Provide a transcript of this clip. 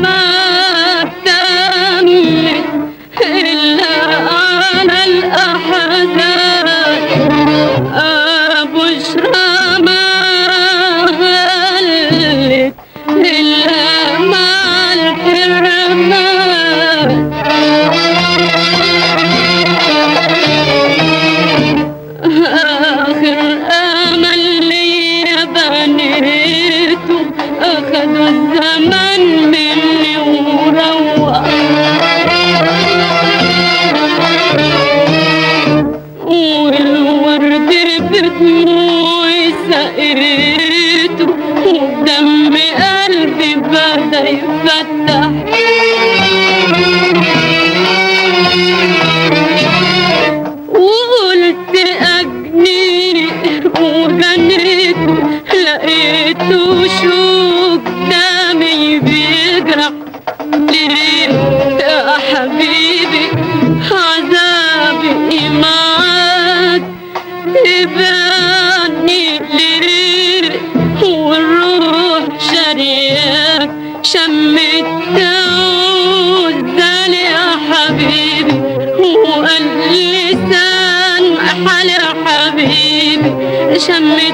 ما تمت إلا على الأحزان بشرى ما هلت إلا مع الحرمان آخر أمل لي بنيته أخدوا الزمن مني وروح والورد بدموعي سقيته ودم قلبي بدا يفتح وقلت أجني وجنيته لقيته شوك دمي بيجرح ليه يا حبيبي عذابي معاك تبعني ليه والروح شرياك شمت تعوزني يا حبيبي وقال لسان حال يا حبيبي شمت